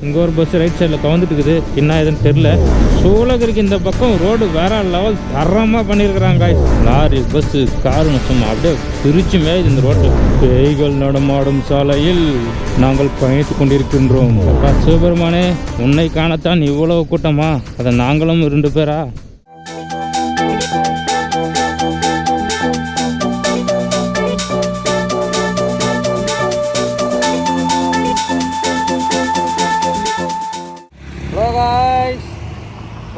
இங்கே ஒரு bus right சைடில் கவுந்துட்டு இருக்குது, என்ன ஏதுன்னு தெரில. சூளகிரிக்கு இந்த பக்கம் ரோடு வேற லெவல் தரமாக பண்ணியிருக்கிறாங்க. லாரி பஸ்ஸு காருன்னு சும்மா அப்படியே பிரிச்சு மேயுது இந்த ரோட்டில். பேய்கள் நடமாடும் சாலையில் நாங்கள் பயணித்து கொண்டிருக்கின்றோம். அப்பா சிவபெருமானே, உன்னை காணத்தான் இவ்வளவு கூட்டமா? அதை நாங்களும் 2 பேரா?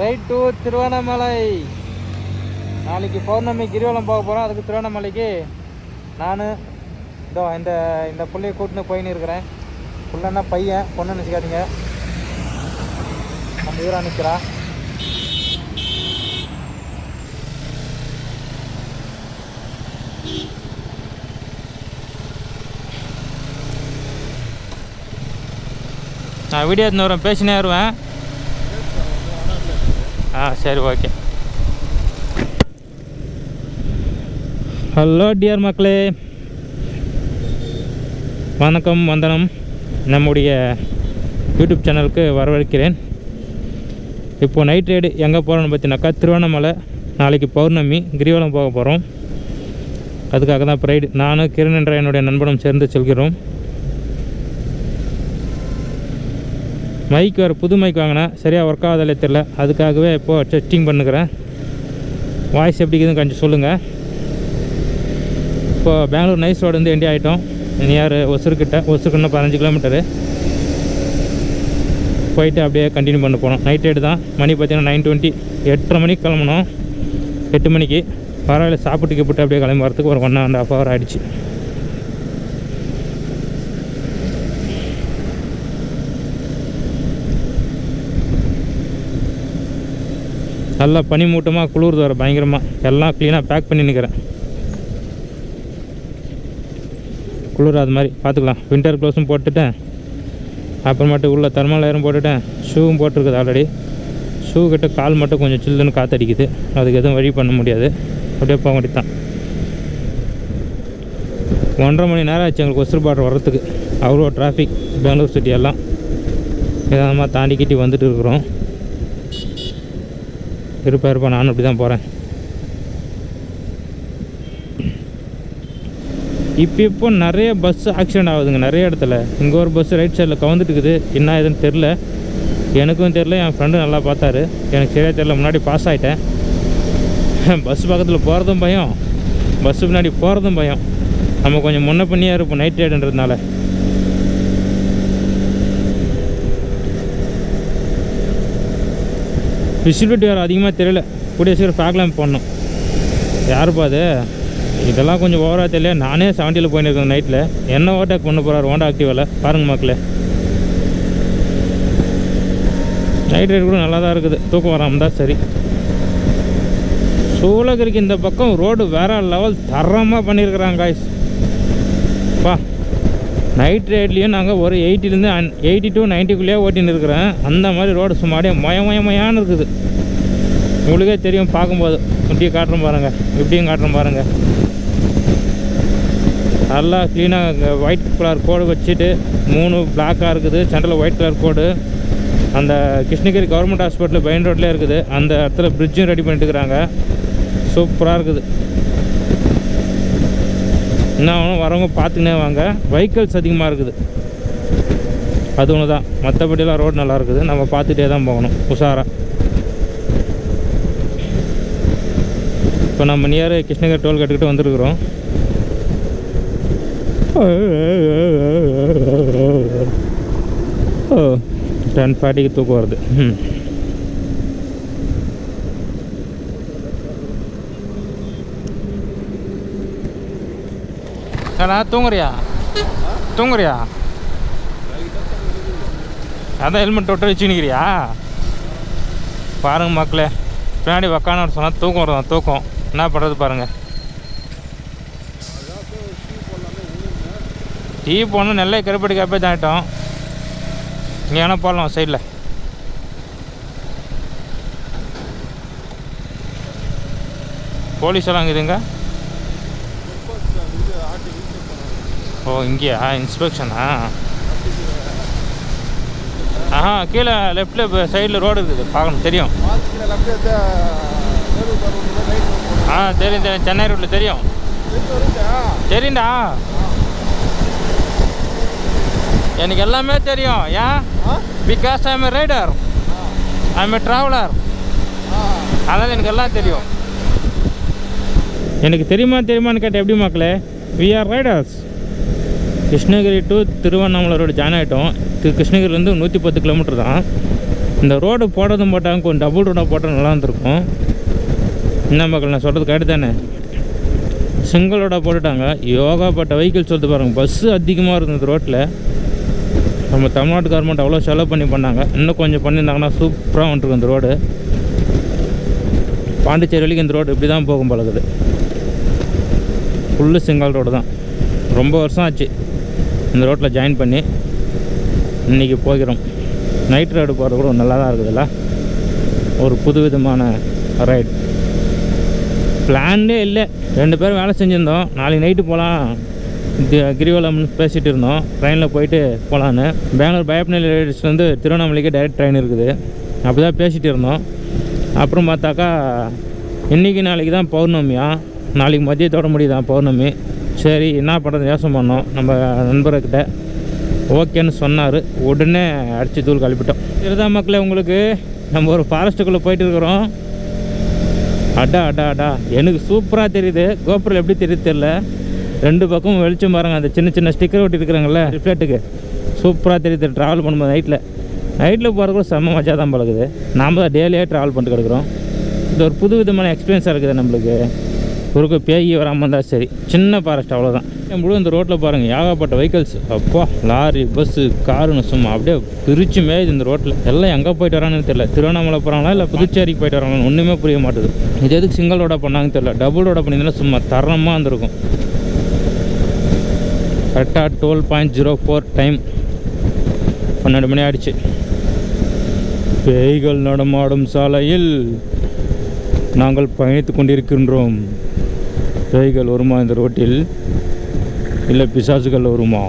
Right to Tiruvannamalai. நாளைக்கு பௌர்ணமி கிரிவலம் போக போகிறோம். அதுக்கு திருவண்ணாமலைக்கு நான் இதோ இந்த பிள்ளையை கூட்டின்னு போயின்னு இருக்கிறேன். பிள்ளைன்னா பையன், பொண்ணு நினச்சிக்காதீங்க. நம்ம ஊராக நிற்கிறா. நான் வீடியோ எடுத்துன்னு வரேன், பேசினே வருவேன். சரி, ஓகே. ஹலோ டியர் மக்களே, வணக்கம், வந்தனம். நம்முடைய யூடியூப் சேனலுக்கு வரவேற்கிறேன். இப்போது நைட் ரைடு எங்கே போகிறோன்னு பார்த்தீங்கன்னாக்கா திருவண்ணாமலை. நாளைக்கு பௌர்ணமி, கிரிவலம் போக போகிறோம். அதுக்காக தான் இப்போ ரைடு. நானும் கிரண் என்ற என்னுடைய நண்பனும் சேர்ந்து செல்கிறோம். மைக் வேறு புது மைக் வாங்கினேன், சரியாக ஒர்க் ஆகாதே தெரில. அதுக்காகவே இப்போது டெஸ்டிங் பண்ணுக்கிறேன். வாய்ஸ் எப்படி இருக்குதுன்னு கொஞ்சம் சொல்லுங்கள். இப்போது பெங்களூர் நைஸ் ரோடு வந்து எண்டி ஆகிட்டோம். நியர் ஒசூர்கிட்ட. ஒசூருக்கு இன்னும் 15 கிலோமீட்டரு போயிட்டு அப்படியே கண்டினியூ பண்ண போனோம். நைட் ரைடு தான். மணி பார்த்தீங்கன்னா 9:20. 8:30 மணிக்கு கிளம்பணும். 8 மணிக்கு பரவாயில்ல. சாப்பிட்டு கிப்பிட்டு அப்படியே கிளம்பி வரத்துக்கு ஒரு 1.5 hour ஆகிடுச்சு. நல்லா பனி மூட்டமாக குளிர்து வர பயங்கரமாக. எல்லாம் க்ளீனாக பேக் பண்ணி நிற்கிறேன். குளிர் அது மாதிரி பார்த்துக்கலாம். வின்டர் க்ளோஸும் போட்டுட்டேன். அப்புறமேட்டு உள்ள தெர்மல் லேயரும் போட்டுட்டேன். ஷூவும் போட்டிருக்குது ஆல்ரெடி. ஷூ கிட்ட கால் மட்டும் கொஞ்சம் சில்லுன்னு காற்றடிக்குது. அதுக்கு எதுவும் வழி பண்ண முடியாது. அப்படியே போக வேண்டியது தான். 1.5 மணி நேரம் ஆச்சு எங்களுக்கு ஒசூர் பார்டர் வர்றதுக்கு. அவ்வளோ டிராஃபிக். பெங்களூர் சிட்டி எல்லாம் ஏதாம தாண்டிக்கிட்டி வந்துட்டு இருக்கிறோம். இருப்பா நானும் அப்படி தான் போகிறேன். இப்போ நிறைய பஸ் ஆக்சிடெண்ட் ஆகுதுங்க நிறைய இடத்துல. இங்கே ஒரு பஸ் ரைட் சைடில் கவுந்துட்டு இருக்குது, என்ன ஏதுன்னு தெரில. எனக்கும் தெரில, என் ஃப்ரெண்டும் நல்லா பார்த்தாரு. எனக்கு சரியாக தெரில. முன்னாடி பாஸ் ஆகிட்டேன். பஸ் பக்கத்தில் போகிறதும் பயம், பஸ்ஸு பின்னாடி போகிறதும் பயம். நம்ம கொஞ்சம் முன்ன பண்ணியாக இருப்போம் நைட் ரைடுன்றதுனால. விசிபிலிட்டி வேறு அதிகமாக தெரியல. கூடிய சீக்கிரம் ஃபேக் லேம்ப் போடணும். யாருப்பா அது? இதெல்லாம் கொஞ்சம் ஓவராக தெரியல. நானே 70 போயின்னு இருக்கேன் நைட்டில். என்ன ஓவர்டேக் பண்ண போகிறார் ஹோண்டா ஆக்டிவாவில் பாருங்கள் மக்களே. நைட் ரைடு கூட நல்லா தான் இருக்குது. தூக்கம் வராமல் தான் சரி. சூளகிரிக்கு இந்த பக்கம் ரோடு வேறு லெவல் தரமாக பண்ணியிருக்கிறாங்க காய்ஸ். பா நைட் ரைட்லேயும் நாங்கள் ஒரு 80 to 90 ஓட்டின்னு இருக்கிறேன். அந்த மாதிரி ரோடு சும்மாடியே மயமயமையான்னு இருக்குது. உங்களுக்கே தெரியும் பார்க்கும்போது. இப்படியும் காட்டுறோம் பாருங்கள், இப்படியும் காட்டுறோம் பாருங்கள். நல்லா க்ளீனாக ஒயிட் கலர் கோடு வச்சுட்டு 3 பிளாக்காக இருக்குது. சென்டரில் ஒயிட் கலர் கோடு. அந்த கிருஷ்ணகிரி கவர்மெண்ட் ஹாஸ்பிட்டல் மெயின் ரோட்லேயே இருக்குது. அந்த இடத்துல பிரிட்ஜும் ரெடி பண்ணிட்டு இருக்கிறாங்க. சூப்பராக இருக்குது. என்ன ஆகணும், வரவங்க பார்த்துக்கினே வாங்க. வெஹிக்கிள்ஸ் அதிகமாக இருக்குது, அது ஒன்று தான். மற்றபடியெல்லாம் ரோடு நல்லா இருக்குது. நம்ம பார்த்துட்டே தான் போகணும் உஷாராக. இப்போ நம்ம நியர் கிருஷ்ணகிரி டோல் கட்டுக்கிட்டு வந்துருக்குறோம். 10:40க்கு தூக்கம் வருது. தூங்குறியா? அதான் ஹெல்மெட் தொட்டு வச்சுக்கிறியா? பாருங்கள் மக்களே, பின்னாடி உக்கான்னு சொன்னால் தூக்கம் வருதான். தூக்கம் என்ன பண்ணுறது பாருங்கள். டீ போடணும். நெல்லை கருப்படி காப்பே தாண்டிட்டோம். இங்கே வேணால் போடலாம் சைடில். போலீஸ் எல்லாம் இருக்குதுங்க. ஓ இங்கேயா இன்ஸ்பெக்ஷனா? கீழே லெஃப்ட்டில் சைடில் ரோடு இருக்குது, பார்க்கணும், தெரியும். தெரியும் தெரியும், சென்னை ரோட்டில் தெரியும். தெரியும்டா, எனக்கு எல்லாமே தெரியும். ஏன்? Because I am a rider, I am a traveller, அதனால் எனக்கு எல்லாம் தெரியும். எனக்கு தெரியுமான்னு கேட்டேன். எப்படி மக்களே? We are riders. Krishnagiri to Tiruvannamalai road join ஆகிட்டோம். கிருஷ்ணகிரிலேருந்து 110 கிலோமீட்டர் தான். இந்த ரோடு போட்டதும் போட்டாங்க, கொஞ்சம் டபுள் ரோடாக போட்டால் நல்லா இருந்திருக்கும். என்ன மக்கள், நான் சொல்கிறது கேட்டு தானே? சிங்கிள் ரோடாக போட்டுட்டாங்க. யோகாப்பட்ட வெஹிக்கிள்ஸ் சொல்லிட்டு பாருங்கள், பஸ்ஸு அதிகமாக இருந்தது ரோட்டில். நம்ம தமிழ்நாட்டு கவர்மெண்ட் அவ்வளோ செலவு பண்ணாங்க. இன்னும் கொஞ்சம் பண்ணியிருந்தாங்கன்னா சூப்பராக வந்துருக்கு இந்த ரோடு. பாண்டிச்சேரி வரைக்கும் இந்த ரோடு இப்படி தான் போகும் பழகுது. ஃபுல்லு சிங்கிள் ரோடு தான். ரொம்ப வருஷம் ஆச்சு இந்த ரோட்டில் ஜாயின் பண்ணி. இன்றைக்கி போகிறோம். நைட் ரைடு போகிறது கூட நல்லா தான் இருக்குதுல்ல, ஒரு புது விதமான ரைட். பிளான்லே இல்லை, 2 பேரும் வேலை செஞ்சுருந்தோம். நாளைக்கு நைட்டு போகலாம் கிரிவலம்னு பேசிகிட்டு இருந்தோம். ட்ரெயினில் போயிட்டு போகலான்னு. பெங்களூர் பயப்பநெல்லி ரயில்வேஸ்லேருந்து திருவண்ணாமலைக்கு டைரெக்ட் ட்ரெயின் இருக்குது. அப்படி தான் பேசிகிட்டு இருந்தோம். அப்புறம் பார்த்தாக்கா இன்றைக்கி நாளைக்கு தான் பௌர்ணமியா, நாளைக்கு மதியத்தோட முடியுதான் பௌர்ணமி. சரி என்ன பண்ணுறது யோசனை பண்ணோம். நம்ம நண்பர்கிட்ட ஓகேன்னு சொன்னார். உடனே அடித்து தூள் கழிப்பிட்டோம். இதுதான் மக்களே, உங்களுக்கு நம்ம ஒரு ஃபாரஸ்ட்டுக்குள்ளே போயிட்டு இருக்கிறோம். அடா எனக்கு சூப்பராக தெரியுது. கோபுரம் எப்படி தெரியுது தெரில. 2 பக்கமும் வெளிச்சம் பாருங்க. அந்த சின்ன சின்ன ஸ்டிக்கர் ஒட்டி இருக்கிறாங்களே ரிஃப்ளெக்ட்டுக்கு, சூப்பராக தெரியுது. ட்ராவல் பண்ணும்போது நைட்டில் போகிறது கூட செம்ம மஜா தான் பழகுது. நாம் தான் டெய்லியே ட்ராவல் பண்ணிட்டு கிடக்குறோம். இது ஒரு புது விதமான எக்ஸ்பீரியன்ஸாக இருக்குது நம்மளுக்கு. குறுக்க பேய் வராமல் இருந்தால் சரி. சின்ன ஃபாரஸ்ட் அவ்வளோதான். முழு இந்த ரோட்டில் பாருங்கள், ஏகப்பட்ட வெஹிக்கிள்ஸ். அப்பா, லாரி, பஸ்ஸு, காருன்னு சும்மா அப்படியே பிரிச்சு மேயுது இந்த ரோட்டில். எல்லாம் எங்கே போயிட்டு வரான்னு தெரியல. திருவண்ணாமலை போகிறாங்களா இல்லை புதுச்சேரிக்கு போயிட்டு வராங்களா ஒன்றுமே புரிய மாட்டுது. இது எதுக்கு சிங்கிள் ரோடாக பண்ணாங்கன்னு தெரியல. டபுள் ரோடாக பண்ணியிருந்தாலும் சும்மா தரமாக இருந்திருக்கும். கரெக்டாக 12.04 டைம், 12 மணி ஆயிடுச்சு. பேய்கள் நடமாடும் சாலையில் நாங்கள் பயணித்து கொண்டிருக்கின்றோம். பேய்கள் வருமா இந்த ரோட்டில், இல்லை பிசாசுகள் வருமா?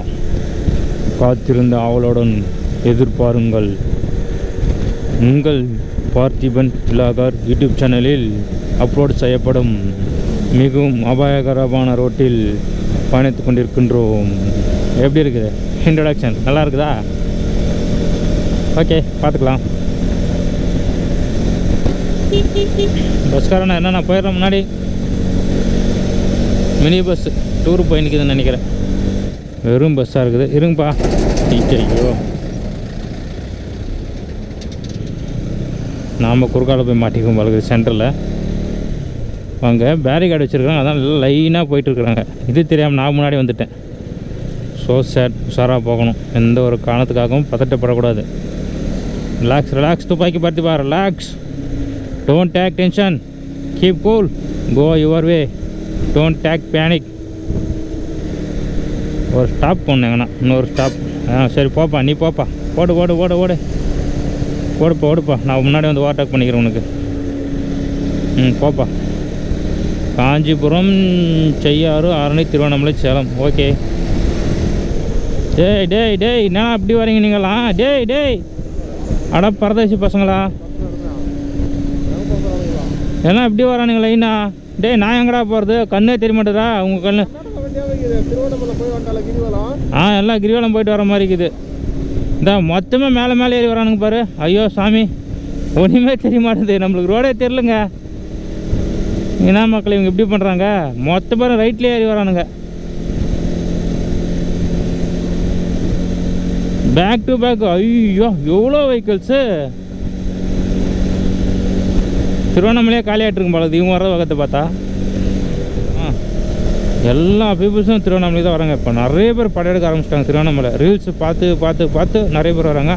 காத்திருந்த ஆவலுடன் எதிர்பாருங்கள். உங்கள் பார்த்திபன் விலாகர் யூடியூப் சேனலில் அப்லோட் செய்யப்படும் மிகவும் அபாயகரமான ரோட்டில் பயணித்து கொண்டிருக்கின்றோம். எப்படி இருக்குது இன்ட்ரடக்ஷன்? நல்லா இருக்குதா? ஓகே, பார்த்துக்கலாம். பஸ்காரண்ணா என்னண்ணா போயிடுறேன். முன்னாடி மினி பஸ் டூர் போய் நிற்குதுன்னு நினைக்கிறேன். வெறும் பஸ்ஸாக இருக்குது. இருங்கப்பா. ஐயோ, நாம் குறுக்கால போய் மாட்டிக்கும் பழகுது சென்டரில். அங்கே பேரிகார்டு வச்சுருக்காங்க, அதான் நல்லா லைனாக போயிட்டுருக்குறாங்க. இது தெரியாமல் நான் முன்னாடி வந்துட்டேன். So sad. உஷாராக போகணும். எந்த ஒரு காரணத்துக்காகவும் பதட்டப்படக்கூடாது. ரிலாக்ஸ் துப்பாக்கி பார்த்துப்பா. Relax, don't take tension, keep cool, go your way, don't take panic. ஒரு ஸ்டாப் போனேங்கண்ணா, இன்னொரு ஸ்டாப். சரி போப்பா, நீ போப்பா. ஓடுப்பா. நான் முன்னாடி வந்து ஓவர்டேக் பண்ணிக்கிறேன் உனக்கு. போப்பா. காஞ்சிபுரம், செய்யாறு, ஆரணி, திருவண்ணாமலை, சேலம். ஓகே. டேய் என்ன அப்படி வரீங்க நீங்களாம்? டேய் அட பரதேசி பசங்களா, எல்லாம் இப்படி வரானுங்களா? இன்னா டேய், நான் எங்கடா போகிறது? கண்ணே தெரிய மாட்டேதா உங்கள் கண்ணு? எல்லாம் கிரிவலம் போயிட்டு வர மாதிரி இருக்குது. இந்த மொத்தமாக மேலே ஏறி வரானுங்க பாரு. ஐயோ சாமி, ஒன்றுமே தெரிய மாட்டேது. நம்மளுக்கு ரோடே தெரிலங்க. என்ன மக்கள் இவங்க எப்படி பண்ணுறாங்க? மொத்த பேரும் ரைட்லேயே ஏறி வரானுங்க. Back to back. ஐயோ எவ்வளோ வெஹிக்கிள்ஸு. திருவண்ணாமலையே காலியாகிட்டுருக்கும் போல இவங்க வர வகத்தை பார்த்தா. எல்லா பீப்புள்ஸும் திருவண்ணாமலை தான் வராங்க. இப்போ நிறைய பேர் படம் எடுக்க ஆரம்பிச்சிட்டாங்க திருவண்ணாமலை. ரீல்ஸ் பார்த்து நிறைய பேர் வராங்க.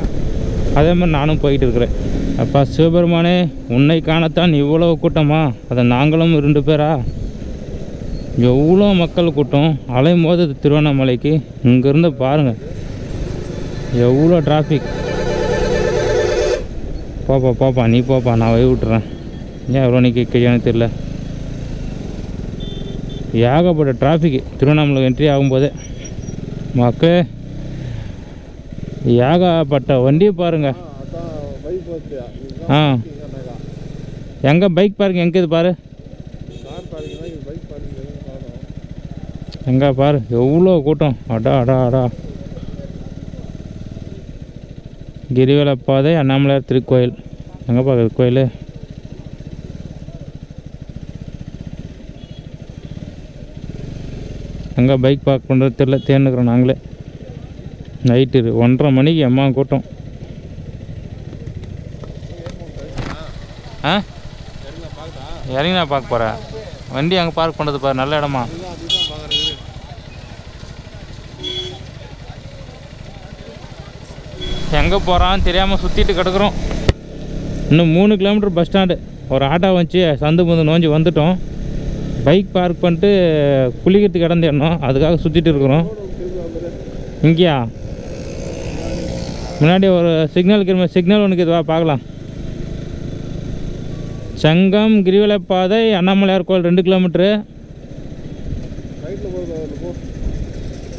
அதே மாதிரி நானும் போய்கிட்டு இருக்கிறேன். அப்பா சிவபெருமானே, உன்னை காணத்தான் இவ்வளோ கூட்டமா? அதை நாங்களும் 2 பேரா? எவ்வளோ மக்கள் கூட்டம் அலையும் போது திருவண்ணாமலைக்கு. இங்கேருந்து பாருங்கள் எவ்வளோ டிராஃபிக். போப்பா நீ போப்பா, நான் வழி விட்டுறேன். ஏன் எவ்வளோ நிற்கிறியான்னு தெரியல. ஏகப்பட்ட டிராஃபிக்கு திருவண்ணாமலை என்ட்ரி ஆகும்போதே. மக்கள் ஏகப்பட்ட வண்டியை பாருங்க. ஆ எங்கே பைக் பார்க்கிங் எங்கே இது பாரு, எங்கே பாரு எவ்வளோ கூட்டம். அடா அடா அடா. கிரிவல பாதை அண்ணாமலையார் திருக்கோயில். எங்கே பார்க்குறது கோயில்? எங்கே பைக் பார்க் பண்ணுறது தெரியல, தேர்ந்துக்கிறோம் நாங்களே. நைட்டு 1:30 மணிக்கு அம்மா கூட்டம். ஆ இறங்கி நான் பார்க்க போகிறேன். வண்டி அங்கே பார்க் பண்ணுறது பாரு, நல்ல இடமா. எங்கே போகிறான்னு தெரியாமல் சுற்றிட்டு கிடக்குறோம். இன்னும் 3 கிலோமீட்டர் பஸ் ஸ்டாண்டு. ஒரு ஆட்டோ வந்துச்சு, சந்து முந்து நோஞ்சி வந்துட்டோம். பைக் பார்க் பண்ணிட்டு குளிக்கிறதுக்கு இடம் தேடணும், அதுக்காக சுற்றிட்டு இருக்கிறோம். இங்கேயா முன்னாடி ஒரு சிக்னல் ஒன்றுக்கு இதுவா பார்க்கலாம். சங்கம் கிரிவலப்பாதை அண்ணாமலையார் கோயில் 2 கிலோமீட்ரு.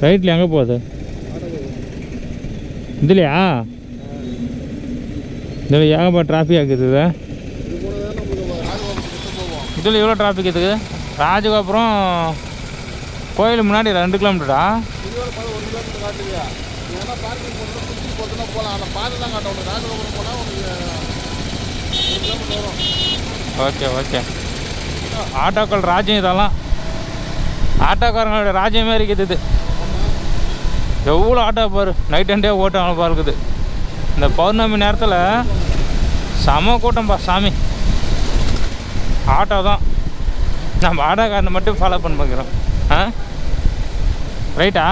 ரைட்டில் எங்கே போகுது? இதுலையா? இதில் ஏகப்பட்ட டிராஃபிக் ஆகுது. இதில் எவ்வளோ டிராஃபிக் இருக்குது? ராஜகோபுரம் கோயில் முன்னாடி 2 கிலோமீட்டரா? Okay okay. ஆட்டோக்கள் ராஜ்யம் இதெல்லாம். ஆட்டோக்காரங்களோட ராஜ்யமே இருக்குது இது. எவ்வளோ ஆட்டோ பாரு, நைட் அண்ட் டே ஓட்டம் பாருக்குது. இந்த பௌர்ணமி நேரத்தில் செம கூட்டம் பா சாமி. ஆட்டோ தான். நம்ம ஆட்டோக்காரனை மட்டும் ஃபாலோ பண்ண பார்க்குறோம். ஆ ரைட்டா?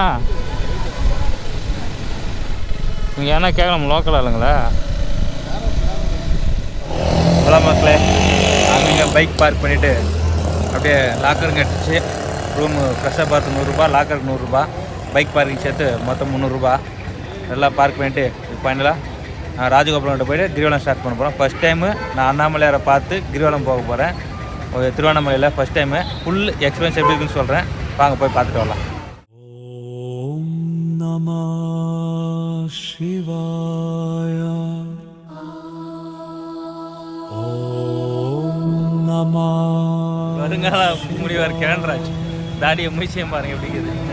நீங்கள் என்ன கேட்கலாம் லோக்கல் ஆளுங்களா? ஹலோ மக்களே, அங்கே பைக் பார்க் பண்ணிவிட்டு அப்படியே லாக்கருங்க அடிச்சு ரூமு ஃப்ரெஷ்ஷாக பார்த்து 100 ரூபா, லாக்கருக்கு 100 ரூபா, பைக் பார்க்கிங் சேர்த்து மொத்தம் 300 ரூபா எல்லாம் பார்க் பண்ணிவிட்டு ஃபைனலாக நான் ராஜகோபுரம்கிட்ட போய்ட்டு கிரிவலம் ஸ்டார்ட் பண்ண போகிறேன். ஃபஸ்ட் டைமு நான் அண்ணாமலையாரை பார்த்து கிரிவலம் போக போகிறேன். திருவண்ணாமலையில் ஃபஸ்ட் டைமு. ஃபுல் எக்ஸ்பீரியன்ஸ் எப்படி இருக்குன்னு சொல்கிறேன், வாங்க போய் பார்த்துட்டு வரலாம். ஓம் நம சிவாய. ஓம் நம. வருங்கால முடிவார் கிழன்ராஜ் தாடியை முடிச்சியம் பாருங்க எப்படி இருக்குது.